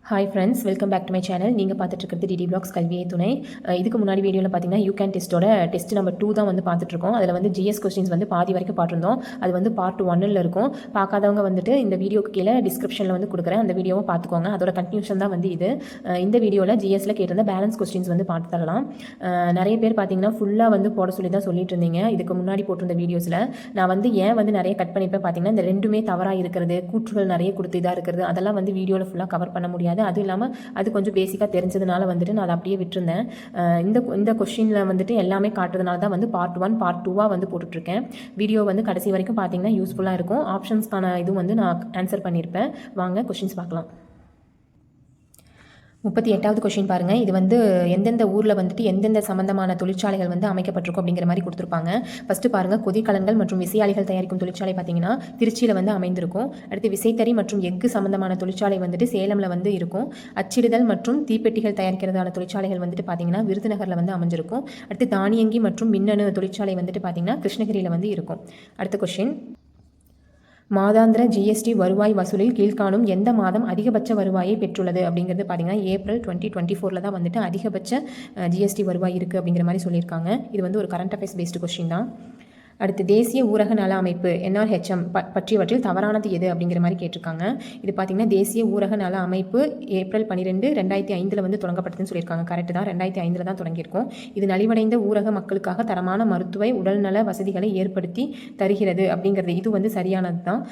Hi friends, welcome back to my channel. நீங்கள் பார்த்துட்டு இருக்கிறது டிடி பிளாக்ஸ் கல்வியை துணை. இதுக்கு முன்னாடி வீடியோவில் பார்த்தீங்கன்னா யூகேன் டெஸ்ட்டோட டெஸ்ட் நம்பர் 2 தான் வந்து பார்த்துட்ருக்கோம். அதில் வந்து ஜிஎஸ் கொஸ்டின்ஸ் வந்து பாதி வரைக்கும் பார்த்துருந்தோம். அது வந்து பார்ட் 1ல் இருக்கும். பார்க்காதவங்க வந்துட்டு இந்த வீடியோக்கு கீழே டிஸ்கிரிப்ஷனில் வந்து கொடுக்குறேன், அந்த வீடியோவும் பார்த்துக்கோங்க. அதோட கன்க்ளூஷன் தான் வந்து இது. இந்த வீடியோவில் ஜிஎஸ்ல கேட்டிருந்த பேலன்ஸ் கொஸ்டின்ஸ் வந்து பார்த்து தரலாம். நிறைய பேர் பார்த்தீங்கன்னா ஃபுல்லாக வந்து போட சொல்லி தான் சொல்லிட்டு இருந்தீங்க இதுக்கு முன்னாடி போட்டிருந்த வீடியோஸில். நான் வந்து ஏன் வந்து நிறைய கட் பண்ணிப்பேன் பார்த்தீங்கன்னா, இந்த ரெண்டுமே தவறாக இருக்கிறது, கூற்றுகள் நிறைய கொடுத்து இதாக இருக்கிறது, அதெல்லாம் வந்து வீடியோவில் ஃபுல்லாக கவர் பண்ண முடியாது. அதுவும் இல்லாமல் அது கொஞ்சம் பேசிக்காக தெரிஞ்சதுனால வந்துட்டு நான் அதை அப்படியே விட்டுருந்தேன். இந்த கொஸ்டினில் வந்துட்டு எல்லாமே காட்டுறதுனால தான் வந்து பார்ட் 1 பார்ட் 2 வந்து போட்டுட்ருக்கேன். வீடியோ வந்து கடைசி வரைக்கும் பார்த்தீங்கன்னா யூஸ்ஃபுல்லாக இருக்கும். ஆப்ஷன்ஸ்க்கான இதுவும் வந்து நான் ஆன்சர் பண்ணியிருப்பேன். வாங்க கொஸ்டின்ஸ் பார்க்கலாம். 38வது கொஸ்டின் பாருங்கள். இது வந்து எந்தெந்த ஊரில் வந்துட்டு எந்தெந்த சம்பந்தமான தொழிற்சாலைகள் வந்து அமைக்கப்பட்டிருக்கும் அப்படிங்கிற மாதிரி கொடுத்துருப்பாங்க. ஃபஸ்ட்டு பாருங்கள், கொதிக்கலன்கள் மற்றும் விசையாளிகள் தயாரிக்கும் தொழிற்சாலை பார்த்தீங்கன்னா திருச்சியில் வந்து அமைந்திருக்கும். அடுத்து விசைத்தறி மற்றும் எஃகு சம்பந்தமான தொழிற்சாலை வந்துட்டு சேலமில் வந்து இருக்கும். அச்சிடுதல் மற்றும் தீப்பெட்டிகள் தயாரிக்கிறதான தொழிற்சாலைகள் வந்துட்டு பார்த்தீங்கன்னா விருதுநகரில் வந்து அமைஞ்சிருக்கும். அடுத்து தானியங்கி மற்றும் மின்னணு தொழிற்சாலை வந்துட்டு பார்த்தீங்கன்னா கிருஷ்ணகிரியில் வந்து இருக்கும். அடுத்த கொஸ்டின், மாதாந்திர ஜிஎஸ்டி வருவாய் வசூலில் கீழ்காணும் எந்த மாதம் அதிகபட்ச வருவாயை பெற்றுள்ளது அப்படிங்கிறது பார்த்தீங்கன்னா ஏப்ரல் 2024 தான் வந்துட்டு அதிகபட்ச ஜிஎஸ்டி வருவாய் இருக்குது அப்படிங்கிற மாதிரி சொல்லியிருக்காங்க. இது வந்து ஒரு கரண்ட் அஃபேர்ஸ் பேஸ்டு கொஸ்டின் தான். அடுத்து தேசிய ஊரக நல அமைப்பு NRHM பற்றியவற்றில் தவறானது எது அப்படிங்கிற மாதிரி கேட்டிருக்காங்க. இது பார்த்திங்கன்னா தேசிய ஊரக நல அமைப்பு ஏப்ரல் 12, 2005 வந்து தொடங்கப்பட்டதுன்னு சொல்லியிருக்காங்க. கரெக்டு தான், 2005 தான் தொடங்கியிருக்கோம். இது நலிவடைந்த ஊரக மக்களுக்காக தரமான மருத்துவ உடல்நல வசதிகளை ஏற்படுத்தி தருகிறது அப்படிங்கிறது இது வந்து சரியானது தான்.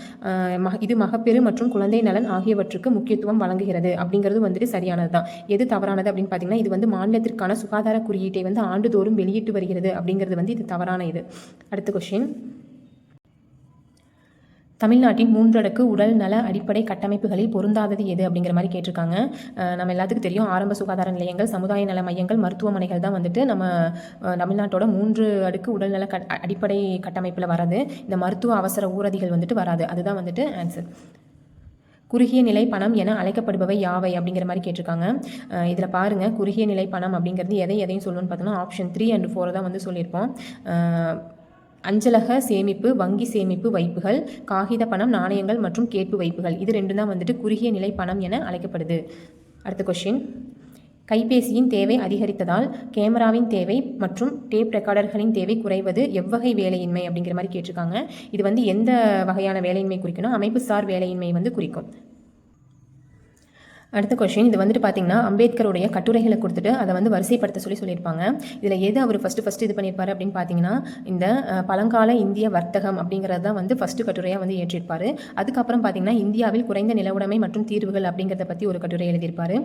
இது மகப்பேறு மற்றும் குழந்தை நலன் ஆகியவற்றுக்கு முக்கியத்துவம் வழங்குகிறது அப்படிங்கிறது வந்துட்டு சரியானது தான். எது தவறானது அப்படின்னு பார்த்தீங்கன்னா, இது வந்து மாநிலத்திற்கான சுகாதார குறியீட்டை வந்து ஆண்டுதோறும் வெளியிட்டு வருகிறது அப்படிங்கிறது வந்து இது தவறான இது. அடுத்த கொஸ்டின், தமிழ்நாட்டின் 3 அடுக்கு உடல் நல அடிப்படை கட்டமைப்புகளில் பொருந்தாதது எது அப்படிங்கிற மாதிரி கேட்டிருக்காங்க. நம்ம எல்லாத்துக்கும் தெரியும், ஆரம்ப சுகாதார நிலையங்கள், சமுதாய நல மையங்கள், மருத்துவமனைகள் தான் வந்துட்டு நம்ம தமிழ்நாட்டோட 3 அடுக்கு உடல்நல அடிப்படை கட்டமைப்பில் வராது. இந்த மருத்துவ அவசர ஊர்திகள் வந்துட்டு வராது. அதுதான் வந்துட்டு ஆன்சர். குறுகிய நிலை பணம் என அழைக்கப்படுபவை யாவை அப்படிங்கிற மாதிரி கேட்டிருக்காங்க. இதில் பாருங்கள், குறுகிய நிலை பணம் அப்படிங்கிறது எதையும் சொல்லணும்னு பார்த்தோம்னா ஆப்ஷன் 3 and 4 தான் வந்து சொல்லியிருப்போம். அஞ்சலக சேமிப்பு, வங்கி சேமிப்பு வைப்புகள், காகித பணம், நாணயங்கள் மற்றும் கேட்பு வைப்புகள், இது 2 தான் வந்துட்டு குறுகிய நிலை பணம் என அழைக்கப்படுது. அடுத்த கொஸ்டின், கைபேசியின் தேவை அதிகரித்ததால் கேமராவின் தேவை மற்றும் டேப் ரெக்கார்டர்களின் தேவை குறைவது எவ்வகை வேலையின்மை அப்படிங்கிற மாதிரி கேட்டிருக்காங்க. இது வந்து எந்த வகையான வேலையின்மை குறிக்கணும்? அமைப்புசார் வேலையின்மை வந்து குறிக்கும். அடுத்த கொஸ்டின், இது வந்துட்டு பார்த்தீங்கன்னா அம்பேத்கருடைய கட்டுரைகளை கொடுத்துட்டு அதை வந்து வரிசைப்படுத்த சொல்லியிருப்பாங்க. இதில் எது அவர் ஃபஸ்ட்டு இது பண்ணியிருப்பார் அப்படின்னு பார்த்தீங்கன்னா, இந்த பழங்கால இந்திய வர்த்தகம் அப்படிங்கிறது தான் வந்து ஃபஸ்ட்டு கட்டுரையாக வந்து ஏற்றிருப்பார். அதுக்கப்புறம் பார்த்தீங்கன்னா இந்தியாவில் குறைந்த நிலவுடைமை மற்றும் தீர்வுகள் அப்படிங்கிறத பற்றி ஒரு கட்டுரை எழுதியிருப்பார்.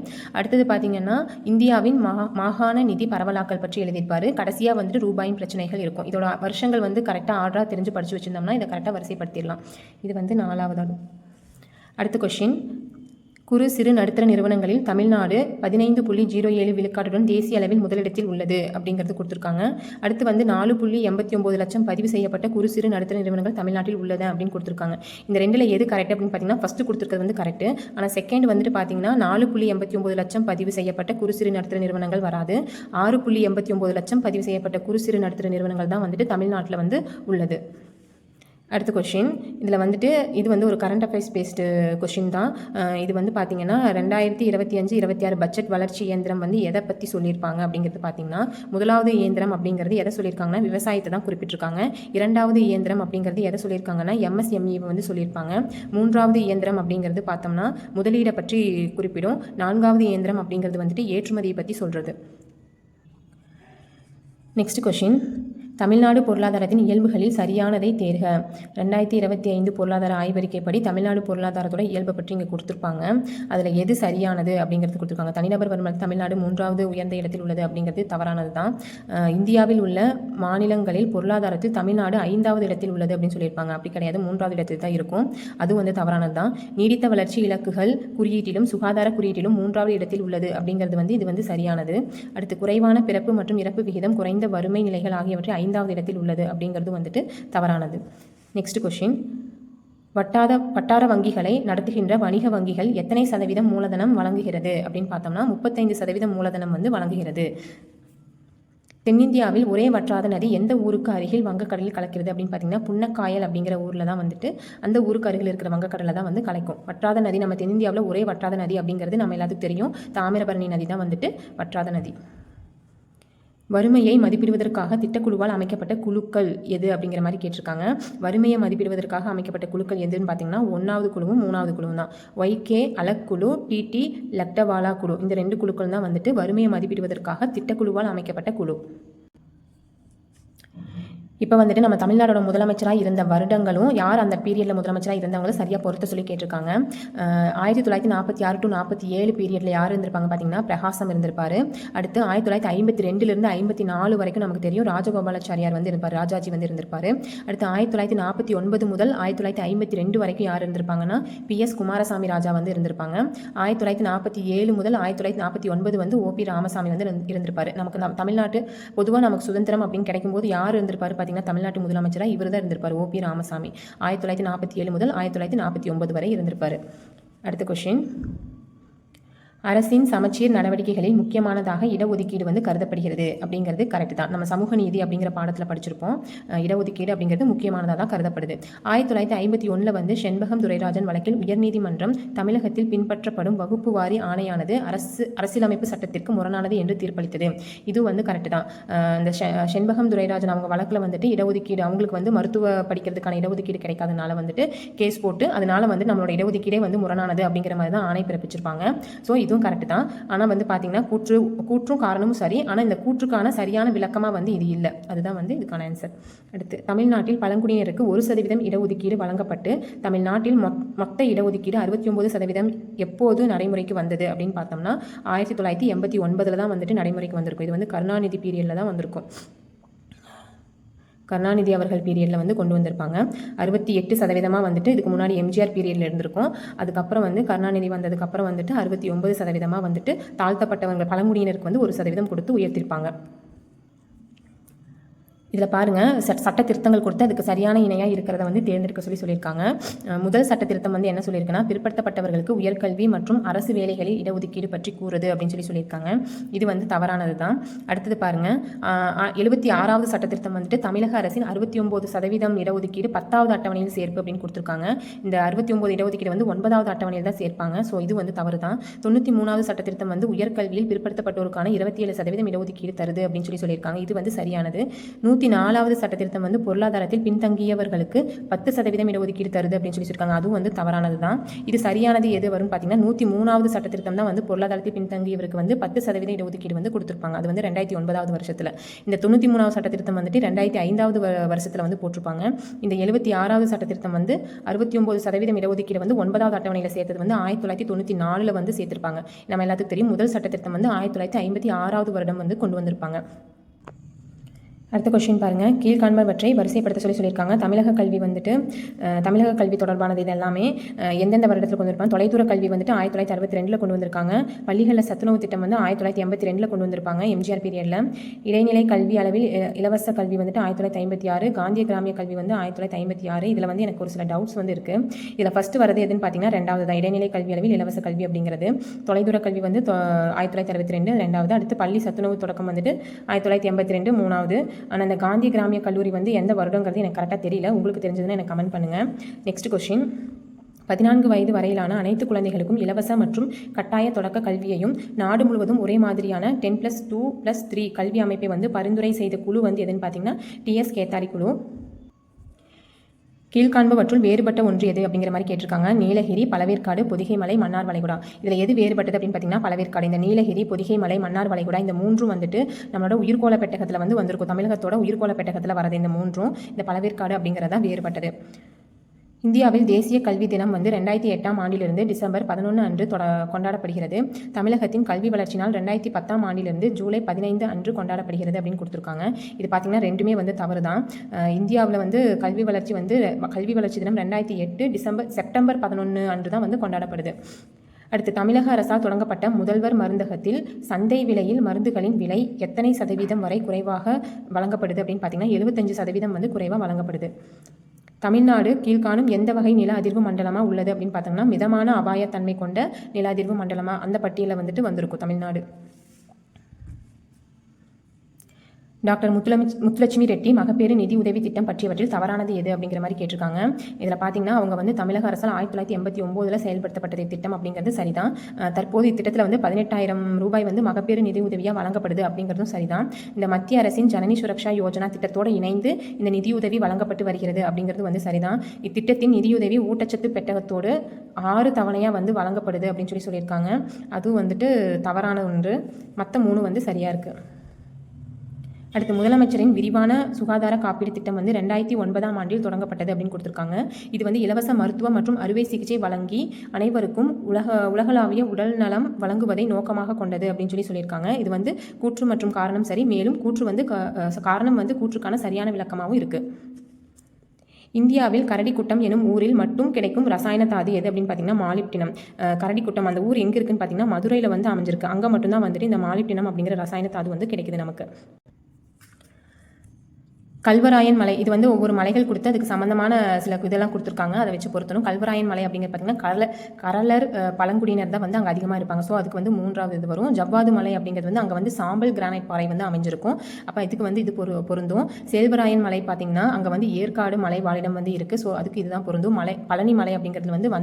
அடுத்தது பார்த்தீங்கன்னா இந்தியாவின் மாகாண நிதி பரவலாக்கல் பற்றி எழுதியிருப்பார். கடைசியாக வந்துட்டு ரூபாயின் பிரச்சனைகள் இருக்கும். இதோட வருஷங்கள் வந்து கரெக்டாக ஆர்டராக தெரிஞ்சு படித்து வச்சுருந்தோம்னா இதை கரெக்டாக வரிசைப்படுத்திடலாம். இது வந்து 4வது. அடுத்த கொஸ்டின், குறு சிறு நடுத்தர நிறுவனங்களில் தமிழ்நாடு 15.07 விழுக்காட்டுடன் தேசிய அளவில் முதலிடத்தில் உள்ளது அப்படிங்கிறது கொடுத்துருக்காங்க. அடுத்து வந்து 4.89 லட்சம் பதிவு செய்யப்பட்ட குறு சிறு நடுத்தர நிறுவனங்கள் தமிழ்நாட்டில் உள்ளது அப்படின்னு கொடுத்துருக்காங்க. இந்த 2ல் எது கரெக்ட் அப்படின்னு பார்த்தீங்கன்னா ஃபஸ்ட்டு கொடுத்துருக்கிறது வந்து கரெக்டு. ஆனால் செகண்ட் வந்துட்டு பார்த்தீங்கன்னா 4.89 லட்சம் பதிவு செய்யப்பட்ட குறு சிறு நடுத்தர நிறுவனங்கள் வராது. 6.89 லட்சம் பதிவு செய்யப்பட்ட குறு சிறு நடுத்தர நிறுவனங்கள் தான் வந்துட்டு தமிழ்நாட்டில் வந்து உள்ளது. அடுத்த கொஸ்டின், இதில் வந்துட்டு இது வந்து ஒரு கரண்ட் அஃபேர்ஸ் பேஸ்டு கொஸ்டின் தான். இது வந்து பார்த்தீங்கன்னா 2025-26 பட்ஜெட் வளர்ச்சி இயந்திரம் வந்து எதை பற்றி சொல்லியிருப்பாங்க அப்படிங்கிறது பார்த்தீங்கன்னா, முதலாவது இயந்திரம் அப்படிங்கிறது எதை சொல்லியிருக்காங்கன்னா விவசாயத்தை தான் குறிப்பிட்டிருக்காங்க. 2வது இயந்திரம் அப்படிங்கிறது எதை சொல்லியிருக்காங்கன்னா MSME வந்து சொல்லியிருப்பாங்க. 3வது இயந்திரம் அப்படிங்கிறது பார்த்தோம்னா முதலீடை பற்றி குறிப்பிடும். 4வது இயந்திரம் அப்படிங்கிறது வந்துட்டு ஏற்றுமதியை பற்றி சொல்கிறது. நெக்ஸ்ட் கொஸ்டின், தமிழ்நாடு பொருளாதாரத்தின் இயல்புகளில் சரியானதை தேர்க. 2025 பொருளாதார ஆய்வறிக்கைப்படி தமிழ்நாடு பொருளாதாரத்தோட இயல்பை பற்றி இங்கே கொடுத்துருப்பாங்க. அதில் எது சரியானது அப்படிங்கிறது கொடுத்துருக்காங்க. தனிநபர் வருமானத்தில் தமிழ்நாடு 3வது உயர்ந்த இடத்தில் உள்ளது அப்படிங்கிறது தவறானது தான். இந்தியாவில் உள்ள மாநிலங்களில் பொருளாதாரத்தில் தமிழ்நாடு 5வது இடத்தில் உள்ளது அப்படின்னு சொல்லியிருப்பாங்க. அப்படி கிடையாது, 3வது இடத்தில் தான் இருக்கும். அது வந்து தவறானது தான். நீடித்த வளர்ச்சி இலக்குகள் குறியீட்டிலும் சுகாதார குறியீட்டிலும் 3வது இடத்தில் உள்ளது அப்படிங்கிறது வந்து இது வந்து சரியானது. அடுத்து குறைவான பிறப்பு மற்றும் இறப்பு விகிதம், குறைந்த வறுமை நிலைகள் ஆகியவற்றை 5வது இடத்தில் உள்ளது அப்படிங்கிறது வந்துட்டு தவறானது. நெக்ஸ்ட் கொஸ்டின், வட்டார வங்கிகளை நடத்துகின்ற வணிக வங்கிகள் எத்தனை சதவீதம் மூலதனம் வழங்குகிறது அப்படின்னு பார்த்தோம்னா 35% மூலதனம் வந்து வழங்குகிறது. தென்னிந்தியாவில் ஒரே வற்றாத நதி எந்த ஊருக்கு அருகில் வங்கக்கடலில் கலக்கிறது அப்படின்னு பார்த்தீங்கன்னா புன்னக்காயல் அப்படிங்கிற ஊரில் தான் வந்துட்டு அந்த ஊருக்கு அருகில் இருக்கிற வங்கக்கடலில் தான் வந்து கலக்கும். வற்றாத நதி நம்ம தென்னிந்தியாவில் ஒரே வற்றாத நதி அப்படிங்கிறது நம்ம எல்லாத்துக்கும் தெரியும். தாமிரபரணி நதி தான் வந்துட்டு வற்றாத நதி. வறுமையை மதிப்பிடுவதற்காக திட்டக்குழுவால் அமைக்கப்பட்ட குழுக்கள் எது அப்படிங்கிற மாதிரி கேட்டிருக்காங்க. வறுமையை மதிப்பிடுவதற்காக அமைக்கப்பட்ட குழுக்கள் எதுன்னு பார்த்தீங்கன்னா 1வது குழுவும் 3வது குழுவும் தான். ஒய்கே அலக் குழு, டிடி லக்டவாலா குழு, இந்த 2 குழுக்கள் தான் வந்துட்டு வறுமையை மதிப்பிடுவதற்காக திட்டக்குழுவால் அமைக்கப்பட்ட குழு. இப்போ வந்துட்டு நம்ம தமிழ்நாடோட முதலமைச்சராக இருந்த வருடங்களும் யார் அந்த பீரியடில் முதலமைச்சராக இருந்தவங்களும் சரியாக பொறுத்த சொல்லி கேட்டிருக்காங்க. 1946 to 47 பீரியடில் யார் இருந்திருப்பாங்க பார்த்தீங்கன்னா பிரகாசம் இருந்திருப்பார். அடுத்து 1952 54 வரைக்கும் நமக்கு தெரியும் ராஜகோபாலாச்சாரியார் வந்து இருப்பார், ராஜாஜி வந்து இருந்திருப்பார். அடுத்து 1949 முதல் 1952 வரைக்கும் யார் இருந்திருப்பாங்கன்னா PS குமாரசாமி ராஜா வந்து இருந்திருப்பாங்க. 1947 முதல் 1949 வந்து OP ராமசாமி வந்து இருந்திருப்பார். நமக்கு தமிழ்நாட்டு பொதுவாக நமக்கு சுதந்திரம் அப்படின்னு கிடைக்கும்போது யார் இருந்திருப்பார் பார்த்தீங்கன்னா தமிழ்நாட்டு முதலமைச்சராக இவர் தான் இருந்திருப்பார், OP ராமசாமி. 1947 முதல் 1949 வரை இருந்திருப்பார். அடுத்த கொஸ்டின், அரசின் சமச்சீர் நடவடிக்கைகளில் முக்கியமானதாக இடஒதுக்கீடு வந்து கருதப்படுகிறது அப்படிங்கிறது கரெக்ட் தான். நம்ம சமூக நீதி அப்படிங்கிற பாடத்தில் படிச்சிருப்போம். இடஒதுக்கீடு அப்படிங்கிறது முக்கியமானதாக தான் கருதப்படுது. 1951 வந்து செண்பகம் துரைராஜன் வழக்கில் உயர்நீதிமன்றம் தமிழகத்தில் பின்பற்றப்படும் வகுப்பு வாரி ஆணையானது அரசியலமைப்பு சட்டத்திற்கு முரணானது என்று தீர்ப்பளித்தது. இது வந்து கரெக்ட் தான். இந்த செண்பகம் துரைராஜன் அவங்க வழக்கில் வந்துட்டு இடஒதுக்கீடு அவங்களுக்கு வந்து மருத்துவ படிக்கிறதுக்கான இடஒதுக்கீடு கிடைக்காதனால வந்துட்டு கேஸ் போட்டு அதனால வந்து நம்மளோட இடஒதுக்கீடே வந்து முரணானது அப்படிங்கிற மாதிரி தான் ஆணை பிறப்பிச்சிருப்பாங்க. ஸோ இதுவும் கரெக்ட் தான். ஆனால் வந்து பார்த்தீங்கன்னா கூற்றும் காரணமும் சரி, ஆனால் இந்த கூற்றுக்கான சரியான விளக்கமாக வந்து இது இல்லை. அதுதான் வந்து இதுக்கான ஆன்சர். அடுத்து, தமிழ்நாட்டில் பழங்குடியினருக்கு 1% இடஒதுக்கீடு வழங்கப்பட்டு தமிழ்நாட்டில் மொத்த இடஒதுக்கீடு 69% எப்போது நடைமுறைக்கு வந்தது அப்படின்னு பார்த்தோம்னா 1989 தான் வந்துட்டு நடைமுறைக்கு வந்திருக்கும். இது வந்து கருணாநிதி பீரியடில் தான் வந்திருக்கும். கருணாநிதி அவர்கள் பீரியடில் வந்து கொண்டு வந்திருப்பாங்க. 68% வந்துட்டு இதுக்கு முன்னாடி எம்ஜிஆர் பீரியடில் இருந்திருக்கும். அதுக்கப்புறம் வந்து கருணாநிதி வந்ததுக்கப்புறம் வந்துட்டு 69% வந்துட்டு தாழ்த்தப்பட்டவங்க பழங்குடியினருக்கு வந்து 1% கொடுத்து உயர்த்திருப்பாங்க. இதில் பாருங்கள், சட்ட திருத்தங்கள் கொடுத்து அதுக்கு சரியான இணையாக இருக்கிறத வந்து தேர்ந்தெடுக்க சொல்லியிருக்காங்க. முதல் சட்ட திருத்தம் வந்து என்ன சொல்லியிருக்குன்னா பிற்படுத்தப்பட்டவர்களுக்கு உயர்கல்வி மற்றும் அரசு வேலைகளில் இடஒதுக்கீடு பற்றி கூறுது அப்படின்னு சொல்லியிருக்காங்க. இது வந்து தவறானது தான். அடுத்தது பாருங்கள், 76வது சட்ட திருத்தம் வந்துட்டு தமிழக அரசின் 69% இடஒதுக்கீடு 10வது அட்டவணையில் சேர்ப்பு அப்படின்னு கொடுத்துருக்காங்க. இந்த 69 இடஒதுக்கீடு வந்து 9வது அட்டவணையில் தான் சேர்ப்பாங்க. ஸோ இது வந்து தவறு தான். 93வது சட்ட திருத்தம் வந்து உயர்கல்வியில் பிற்படுத்தப்பட்டோருக்கான 27% இடஒதுக்கீடு தருது அப்படின்னு சொல்லியிருக்காங்க. இது வந்து சரியானது. 104வது சட்ட திருத்தம் வந்து பொருளாதாரத்தில் பின்தங்கியவர்களுக்கு 10% இடஒதுக்கீடு தருது அப்படின்னு சொல்லியிருக்காங்க. அதுவும் வந்து தவறானது தான். இது சரியானது எது வரும்னு பார்த்தீங்கன்னா 103வது சட்ட திருத்தம் தான் வந்து பொருளாதாரத்தில் பின்தங்கியவருக்கு வந்து 10% இடஒதுக்கீடு வந்து கொடுத்துருப்பாங்க. அது வந்து 2009வது வருஷத்தில். இந்த 93வது சட்ட திருத்தம் வந்துட்டு 2005வது வருஷத்தில் வந்து போட்டிருப்பாங்க. இந்த 76வது சட்ட திருத்தம் வந்து 69% இடஒதுக்கீடு வந்து 9வது அட்டவணையில் சேர்த்தது வந்து 1994 வந்து சேர்த்திருப்பாங்க. நம்ம எல்லாத்துக்கும் தெரியும் முதல் சட்ட திருத்தம் வந்து 1956வது வருடம் வந்து கொண்டு வந்திருப்பாங்க. அடுத்த கொஸ்டின் பாருங்கள், கீழ்காண்பவற்றை வரிசைப்படுத்த சொல்லியிருக்காங்க. தமிழக கல்வி வந்துட்டு தமிழக கல்வி தொடர்பானது இது எல்லாமே எந்தெந்த வருடத்தில் கொண்டு வந்திருப்பாங்க. தொலைதூர கல்வி வந்துட்டு 1962 கொண்டு வந்திருக்காங்க. பள்ளிகளில் சத்துணவு திட்டம் வந்து 1982 கொண்டு வந்திருப்பாங்க எம்ஜிஆர் பீரியடில். இடைநிலை கல்வி அளவில் இலவச கல்வி வந்துட்டு 1956. காந்திய கிராமிய கல்வி வந்து 1956. இதில் வந்து எனக்கு ஒரு சில டவுட்ஸ் வந்து இருக்குது. இதில் ஃபஸ்ட்டு வரது எதுன்னு பார்த்தீங்கன்னா 2வது தான், இடைநிலை கல்வி அளவில் இலவச கல்வி அப்படிங்கிறது. தொலைதூர கல்வி வந்து 1962 2வது. அடுத்து பள்ளி சத்துணவு தொடக்கம் வந்துட்டு 1982 3வது. ஆனால் இந்த காந்திய கிராமிய கல்லூரி வந்து எந்த வருடங்கிறது எனக்கு கரெக்டாக தெரியல. உங்களுக்கு தெரிஞ்சதுன்னா எனக்கு கமெண்ட் பண்ணுங்கள். நெக்ஸ்ட் கொஸ்டின், 14 வயது வரையிலான அனைத்து குழந்தைகளுக்கும் இலவச மற்றும் கட்டாய தொடக்க கல்வியையும் நாடு முழுவதும் ஒரே மாதிரியான 10+2+3 கல்வி அமைப்பை வந்து பரிந்துரை செய்த குழு வந்து எதுன்னு பார்த்தீங்கன்னா TS கேத்தாரி குழு. கீழ்காண்பவற்றுள் வேறுபட்ட ஒன்று எது அப்படிங்கிற மாதிரி கேட்டிருக்காங்க. நீலகிரி, பழவேற்காடு, பொதிகை மலை, மன்னார் வளைகுடா. இதில் எது வேறுபட்டது அப்படின்னு பார்த்தீங்கன்னா பழவேற்காடு. இந்த நீலகிரி, பொதிகை மலை, மன்னார் வளைகுடா இந்த மூன்றும் வந்துட்டு நம்மளோட உயிர்கோள பெட்டகத்தில் வந்து வந்திருக்கும். தமிழகத்தோட உயிர்கோள பெட்டகத்தில் வரது இந்த மூன்றும். இந்த பழவேற்காடு அப்படிங்கிறதா வேறுபட்டது. இந்தியாவில் தேசிய கல்வி தினம் வந்து 2008ஆம் ஆண்டிலிருந்து டிசம்பர் 11 அன்று கொண்டாடப்படுகிறது. தமிழகத்தின் கல்வி வளர்ச்சி நாள் 2010ஆம் ஆண்டிலிருந்து ஜூலை 15 அன்று கொண்டாடப்படுகிறது அப்படின்னு கொடுத்துருக்காங்க. இது பார்த்திங்கன்னா ரெண்டுமே வந்து தவறு தான். இந்தியாவில் வந்து கல்வி வளர்ச்சி தினம் 2008 செப்டம்பர் 11 அன்று தான் வந்து கொண்டாடப்படுது. அடுத்து, தமிழக அரசால் தொடங்கப்பட்ட முதல்வர் மருந்தகத்தில் சந்தை விலையில் மருந்துகளின் விலை எத்தனை சதவீதம் வரை குறைவாக வழங்கப்படுது அப்படின்னு பார்த்தீங்கன்னா 75% வந்து குறைவாக வழங்கப்படுது. தமிழ்நாடு கீழ்காணும் எந்த வகை நில அதிர்வு மண்டலமாக உள்ளது அப்படின்னு பார்த்தோம்னா மிதமான அபாயத்தன்மை கொண்ட நில அதிர்வு மண்டலமாக அந்த பட்டியலில் வந்துட்டு வந்திருக்கும் தமிழ்நாடு. டாக்டர் முத்துலட்சுமி ரெட்டி மகப்பேறு நிதி உதவி திட்டம் பற்றியவற்றில் தவறானது எது அப்படிங்கிற மாதிரி கேட்டிருக்காங்க. இதில் பார்த்தீங்கன்னா அவங்க வந்து தமிழக அரசால் 1989 செயல்படுத்தப்பட்டது திட்டம் அப்படிங்கிறது சரிதான். தற்போது இத்திட்டத்தில் வந்து 18,000 ரூபாய் வந்து மகப்பேறு நிதி உதவியாக வழங்கப்படுது அப்படிங்கிறதும் சரிதான். இந்த மத்திய அரசின் ஜனனி சுரக்ஷா யோஜனா திட்டத்தோடு இணைந்து இந்த நிதியுதவி வழங்கப்பட்டு வருகிறது அப்படிங்கிறது வந்து சரிதான். இத்திட்டத்தின் நிதியுதவி ஊட்டச்சத்து பெட்டகத்தோடு 6 தவணையாக வந்து வழங்கப்படுது அப்படின்னு சொல்லியிருக்காங்க. அதுவும் வந்துட்டு தவறான ஒன்று. மற்ற 3 வந்து சரியாக இருக்குது. அடுத்து முதலமைச்சரின் விரிவான சுகாதார காப்பீடு திட்டம் வந்து 2009ஆம் ஆண்டில் தொடங்கப்பட்டது அப்படின்னு கொடுத்துருக்காங்க. இது வந்து இலவச மருத்துவ மற்றும் அறுவை சிகிச்சை வழங்கி அனைவருக்கும் உலகளாவிய உடல் நலம் வழங்குவதை நோக்கமாக கொண்டது அப்படின்னு சொல்லியிருக்காங்க. இது வந்து கூற்று மற்றும் காரணம் சரி. மேலும் கூற்று வந்து காரணம் வந்து கூற்றுக்கான சரியான விளக்கமாகவும் இருக்குது. இந்தியாவில் கரடிக்குட்டம் எனும் ஊரில் மட்டும் கிடைக்கும் ரசாயன தாது எது அப்படின்னு பார்த்தீங்கன்னா மாலிப்டினம். கரடிக்குட்டம் அந்த ஊர் எங்கே இருக்குன்னு பார்த்தீங்கன்னா மதுரையில் வந்து அமைஞ்சிருக்கு. அங்கே மட்டும்தான் வந்துட்டு இந்த மாலிப்டினம் அப்படிங்கிற ரசாயன தாது வந்து கிடைக்குது நமக்கு. கல்வராயன் மலை இது வந்து ஒவ்வொரு மலைகள் கொடுத்து அதுக்கு சம்மந்தமான சில இதெல்லாம் கொடுத்துருக்காங்க. அதை வச்சு பொறுத்தணும். கல்வராயன் மலை அப்படிங்கிற பார்த்தீங்கன்னா கரலர் பழங்குடியினர் தான் வந்து அங்கே அதிகமாக இருப்பாங்க. ஸோ அதுக்கு வந்து 3வது இது வரும். ஜவ்வாது மலை அப்படிங்கிறது வந்து அங்கே வந்து சாம்பல் கிரானைட் பாறை வந்து அமைஞ்சிருக்கும். அப்போ இதுக்கு வந்து இது பொருந்தும். செல்வராயன் மலை பார்த்தீங்கன்னா அங்கே வந்து ஏற்காடு மலை வாழிடம் வந்து இருக்குது. ஸோ அதுக்கு இதுதான் பொருந்தும். பழனி மலை அப்படிங்கிறது வந்து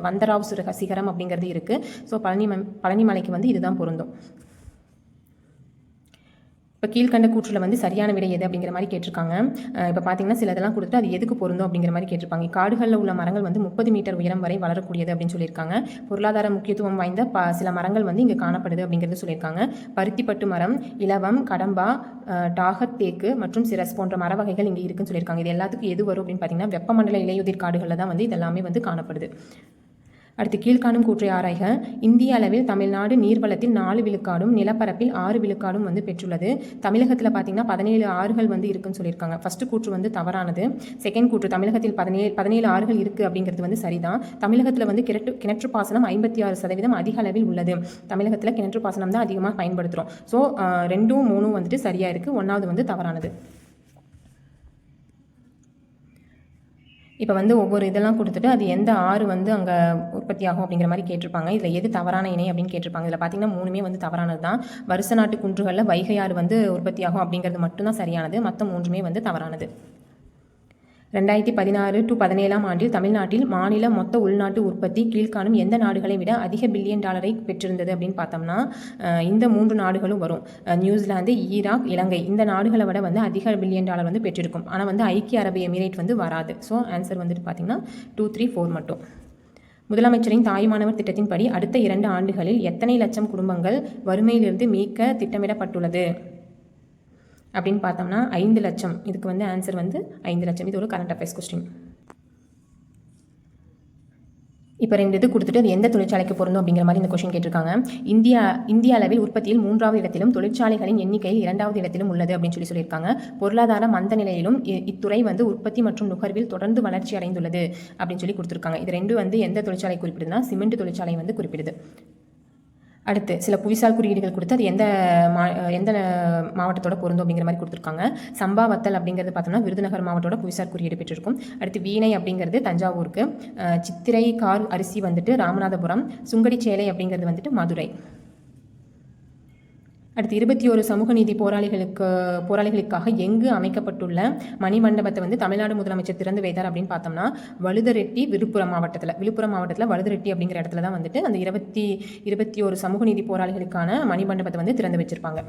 வந்தராவ் சிகரம் அப்படிங்கிறது இருக்குது. ஸோ பழனி மலைக்கு வந்து இதுதான் பொருந்தும். இப்போ கீழ்கண்ட கூற்றில் வந்து சரியான விடை எது அப்படிங்கிற மாதிரி கேட்டிருக்காங்க. இப்போ பார்த்தீங்கன்னா சில இதெல்லாம் கொடுத்துட்டு அது எதுக்கு பொருந்தும் அப்படிங்கிற மாதிரி கேட்டிருப்பாங்க. காடுகளில் உள்ள மரங்கள் வந்து 30 மீட்டர் உயரம் வரை வளரக்கூடியது அப்படின்னு சொல்லியிருக்காங்க. பொருளாதார முக்கியத்துவம் வாய்ந்த சில மரங்கள் வந்து இங்கே காணப்படுது அப்படிங்கிறது சொல்லியிருக்காங்க. பருத்திப்பட்டு மரம், இலவம், கடம்பா, டாகத்தேக்கு மற்றும் சிரஸ் போன்ற மர வகைகள் இங்கே இருக்குன்னு சொல்லியிருக்காங்க. இது எல்லாத்துக்கும் எது வரும் அப்படின்னு பார்த்தீங்கன்னா வெப்பமண்டல இலையுதிர் காடுகளில் தான் வந்து இதெல்லாமே வந்து காணப்படுது. அடுத்து கீழ்காணும் கூற்றை ஆராய்க. இந்திய அளவில் தமிழ்நாடு நீர்வளத்தில் 4 விழுக்காடும் நிலப்பரப்பில் 6 விழுக்காடும் வந்து பெற்றுள்ளது. தமிழகத்தில் பார்த்தீங்கன்னா 17 ஆறுகள் வந்து இருக்குன்னு சொல்லியிருக்காங்க. ஃபர்ஸ்ட் கூற்று வந்து தவறானது. செகண்ட் கூற்று தமிழகத்தில் 17 ஆறுகள் இருக்குது அப்படிங்கிறது வந்து சரிதான். தமிழகத்தில் வந்து கிணற்று பாசனம் 56% அதிக அளவில் உள்ளது. தமிழகத்தில் கிணற்று பாசனம் தான் அதிகமாக பயன்படுத்துகிறோம். ஸோ 2, 3 வந்துட்டு சரியாக இருக்குது. 1வது வந்து தவறானது. இப்போ வந்து ஒவ்வொரு இதெல்லாம் கொடுத்துட்டு அது எந்த ஆறு வந்து அங்கே உற்பத்தி ஆகும் அப்படிங்கிற மாதிரி கேட்டிருப்பாங்க. இதில் எது தவறான இணை அப்படின்னு கேட்டிருப்பாங்க. இதில் பார்த்தீங்கன்னா 3மே வந்து தவறானது தான். வருஷ நாட்டு குன்றுகளில் வைகை ஆறு வந்து உற்பத்தி ஆகும் அப்படிங்கிறது மட்டும்தான் சரியானது. மற்ற 3மே வந்து தவறானது. 2016 to 17ஆம் ஆண்டில் தமிழ்நாட்டில் மாநில மொத்த உள்நாட்டு உற்பத்தி கீழ்காணும் எந்த நாடுகளை விட அதிக $1 பில்லியன் பெற்றிருந்தது அப்படின்னு பார்த்தோம்னா இந்த 3 நாடுகளும் வரும். நியூசிலாந்து, ஈராக், இலங்கை இந்த நாடுகளை விட வந்து அதிக $1 பில்லியன் வந்து பெற்றிருக்கும். ஆனால் வந்து ஐக்கிய அரபு எமிரேட் வந்து வராது. ஸோ ஆன்சர் வந்துட்டு பார்த்தீங்கன்னா 2, 3, 4 மட்டும். முதலமைச்சரின் தாய்மானவர் திட்டத்தின்படி அடுத்த 2 ஆண்டுகளில் எத்தனை லட்சம் குடும்பங்கள் வறுமையிலிருந்து மீட்க திட்டமிடப்பட்டுள்ளது அப்படின்னு பார்த்தோம்னா 5 லட்சம். இதுக்கு வந்து ஆன்சர் வந்து 5 லட்சம். இது ஒரு கரண்ட் அஃபேர்ஸ் கொஸ்டின். இப்போ 2 இது கொடுத்துட்டு அது எந்த தொழிற்சாலைக்கு பொருந்தும் அப்படிங்கிற மாதிரி இந்த கொஸ்டின் கேட்டிருக்காங்க. இந்திய அளவில் உற்பத்தியில் 3வது இடத்திலும் தொழிற்சாலைகளின் எண்ணிக்கையில் 2வது இடத்திலும் உள்ளது அப்படின்னு சொல்லியிருக்காங்க. பொருளாதார மந்த நிலையிலும் இத்துறை வந்து உற்பத்தி மற்றும் நுகர்வில் தொடர்ந்து வளர்ச்சி அடைந்துள்ளது அப்படின்னு கொடுத்துருக்காங்க. இது 2 வந்து எந்த தொழிற்சாலை குறிப்பிடுதுன்னா சிமெண்ட் தொழிற்சாலை வந்து குறிப்பிடுது. அடுத்து சில புவிசார் குறியீடுகள் கொடுத்து அது எந்த மாவட்டத்தோட பொருந்தும் அப்படிங்கிற மாதிரி கொடுத்துருக்காங்க. சம்பா வத்தல் அப்படிங்கிறது பார்த்தோம்னா விருதுநகர் மாவட்டத்தோட புவிசார் குறியீடு பெற்றிருக்கும். அடுத்து வீணை அப்படிங்கிறது தஞ்சாவூருக்கு, சித்திரை கார் அரிசி வந்துட்டு ராமநாதபுரம், சுங்கடி சேலை அப்படிங்கிறது வந்துட்டு மதுரை. அடுத்து 21 சமூக நீதி போராளிகளுக்காக எங்கு அமைக்கப்பட்டுள்ள மணிமண்டபத்தை வந்து தமிழ்நாடு முதலமைச்சர் திறந்து வைத்தார் அப்படின்னு பார்த்தோம்னா வழுதரெட்டி விழுப்புரம் மாவட்டத்தில் வழுதரெட்டி அப்படிங்கிற இடத்துல தான் வந்துட்டு அந்த 21 சமூக நீதி போராளிகளுக்கான மணிமண்டபத்தை வந்து திறந்து வச்சிருப்பாங்க.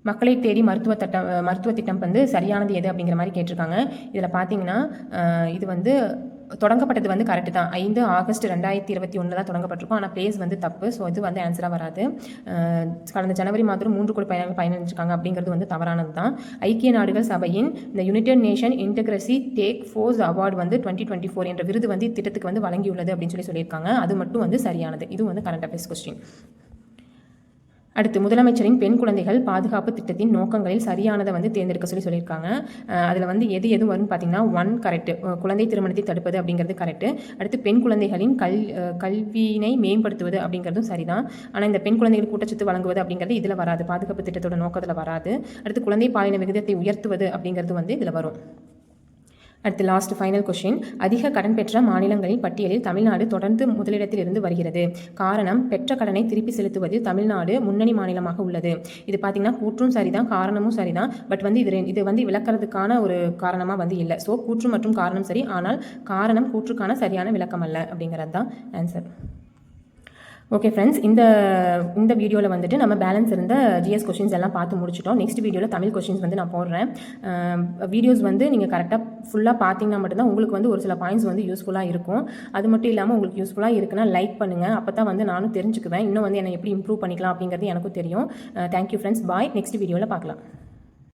மக்களை தேடி மருத்துவ திட்டம் வந்து சரியானது எது அப்படிங்கிற மாதிரி கேட்டிருக்காங்க. இதில் பார்த்தீங்கன்னா இது வந்து தொடங்கப்பட்டது வந்து கரெக்டு தான். 5 ஆகஸ்ட் 2021 தான் தொடங்கப்பட்டிருக்கும். ஆனால் பிளேஸ் வந்து தப்பு. ஸோ இது வந்து ஆன்சராக வராது. கடந்த ஜனவரி மாதம் 3 கோடி பயணிச்சிருக்காங்க அப்படிங்கிறது வந்து தவறானது தான். ஐக்கிய நாடுகள் சபையின் இந்த united nation integrity task force award வந்து 2024 என்ற விருது வந்து திட்டத்துக்கு வந்து வழங்கியுள்ளது அப்படின்னு சொல்லியிருக்காங்க. அது மட்டும் வந்து சரியானது. இது வந்து கரண்ட் அஃபேர்ஸ் கொஸ்டின். அடுத்து முதலமைச்சரின் பெண் குழந்தைகள் பாதுகாப்பு திட்டத்தின் நோக்கங்களில் சரியானதை வந்து தேர்ந்தெடுக்க சொல்லியிருக்காங்க. அதில் வந்து எது வரும்னு பார்த்தீங்கன்னா 1 கரெக்ட். குழந்தை திருமணத்தை தடுப்பது அப்படிங்கிறது கரெக்டு. அடுத்து பெண் குழந்தைகளின் கல்வியினை மேம்படுத்துவது அப்படிங்கிறதும் சரிதான். ஆனால் இந்த பெண் குழந்தைகளுக்கு ஊட்டச்சத்து வழங்குவது அப்படிங்கிறது இதில் வராது. பாதுகாப்பு திட்டத்தோட நோக்கத்தில் வராது. அடுத்து குழந்தை பாலின விகிதத்தை உயர்த்துவது அப்படிங்கிறது வந்து இதில் வரும். அடுத்து லாஸ்ட் ஃபைனல் கொஷின். அதிக கடன் பெற்ற மாநிலங்களின் பட்டியலில் தமிழ்நாடு தொடர்ந்து முதலிடத்தில் இருந்து வருகிறது. காரணம், பெற்ற கடனை திருப்பி செலுத்துவதில் தமிழ்நாடு முன்னணி மாநிலமாக உள்ளது. இது பார்த்தீங்கன்னா கூற்றும் சரிதான், காரணமும் சரிதான். பட் வந்து இது வந்து விளக்கிறதுக்கான ஒரு காரணமாக வந்து இல்லை. ஸோ கூற்று மற்றும் காரணம் சரி, ஆனால் காரணம் கூற்றுக்கான சரியான விளக்கம் அல்ல அப்படிங்கிறது தான் ஆன்சர். ஓகே ஃப்ரெண்ட்ஸ், இந்த வீடியோவில் வந்துட்டு நம்ம பேலன்ஸ் இருந்த ஜிஎஸ் கொஷின்ஸ் எல்லாம் பார்த்து முடிச்சிட்டோம். நெக்ஸ்ட் வீடியோவில் தமிழ் கொஷின்ஸ் வந்து நான் போடுறேன். வீடியோஸ் வந்து நீங்கள் கரெக்டாக ஃபுல்லாக பார்த்தீங்கன்னா மட்டும்தான் உங்களுக்கு வந்து ஒரு சில பாயிண்ட்ஸ் வந்து யூஸ்ஃபுல்லாக இருக்கும். அது மட்டும் இல்லாமல் உங்களுக்கு யூஸ்ஃபுல்லாக இருக்குன்னா லைக் பண்ணுங்கள். அப்போ தான் வந்து நானும் தெரிஞ்சுக்குவேன் இன்னும் வந்து என்னை எப்படி இம்ப்ரூவ் பண்ணிக்கலாம் அப்படிங்கிறது எனக்கும் தெரியும். தேங்க்யூ ஃப்ரெண்ட்ஸ், பாய். நெக்ஸ்ட் வீடியோவில் பார்க்கலாம்.